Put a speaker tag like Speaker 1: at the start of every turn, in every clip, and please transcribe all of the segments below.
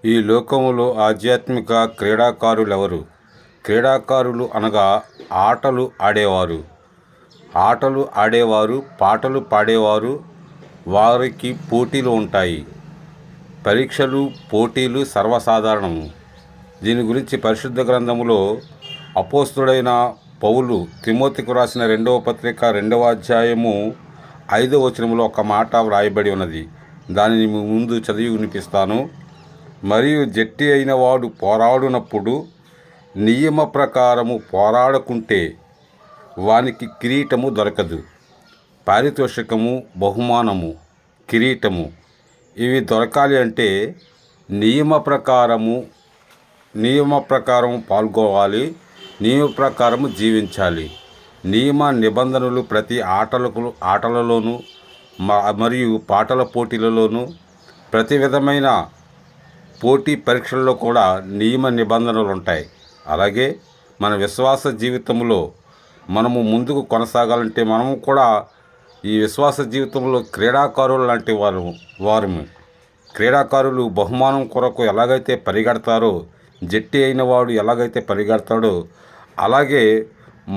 Speaker 1: ఈ లోకములో ఆధ్యాత్మిక క్రీడాకారులెవరు? క్రీడాకారులు అనగా ఆటలు ఆడేవారు. ఆటలు ఆడేవారు, పాటలు పాడేవారు. వారికి పోటీలు ఉంటాయి. పరీక్షలు, పోటీలు సర్వసాధారణము. దీని గురించి పరిశుద్ధ గ్రంథములో అపోస్తుడైన పౌలు తిమోతికి రాసిన 2వ పత్రిక 2వ అధ్యాయము 5వ వచనములో ఒక మాట వ్రాయబడి ఉన్నది. దానిని ముందు చదివి వినిపిస్తాను. మరియు జట్టి అయిన వాడు పోరాడునప్పుడు నియమ ప్రకారము పోరాడకుంటే వానికి కిరీటము దొరకదు. పారితోషికము, బహుమానము, కిరీటము ఇవి దొరకాలి అంటే నియమ ప్రకారము పాల్గొవాలి, నియమ ప్రకారము జీవించాలి. నియమ నిబంధనలు ప్రతి ఆటలలోనూ మరియు పాటల పోటీలలోనూ ప్రతి విధమైన పోటీ పరీక్షల్లో కూడా నియమ నిబంధనలు ఉంటాయి. అలాగే మన విశ్వాస జీవితంలో మనము ముందుకు కొనసాగాలంటే మనము కూడా ఈ విశ్వాస జీవితంలో క్రీడాకారులు లాంటి వారు క్రీడాకారులు బహుమానం కొరకు ఎలాగైతే పరిగెడతారో, జట్టి అయిన వాడు ఎలాగైతే పరిగెడతాడో అలాగే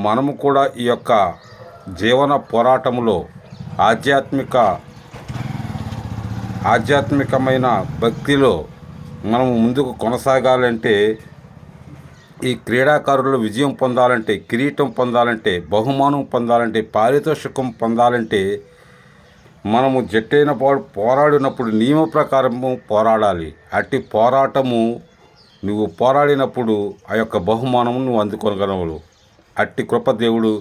Speaker 1: మనము కూడా ఈ యొక్క జీవన పోరాటంలో ఆధ్యాత్మికమైన భక్తిలో మనము ముందుకు కొనసాగాలంటే, ఈ క్రీడాకారులు విజయం పొందాలంటే, కిరీటం పొందాలంటే, బహుమానం పొందాలంటే, పారితోషికం పొందాలంటే మనము జట్టైన పోరాడినప్పుడు నియమ ప్రకారము పోరాడాలి. అట్టి పోరాటము నువ్వు పోరాడినప్పుడు ఆ యొక్క బహుమానము నువ్వు అందుకోగలవు. అట్టి కృప దేవుడు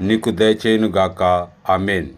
Speaker 1: నీకు దయచేయునుగాక. ఆమేన్.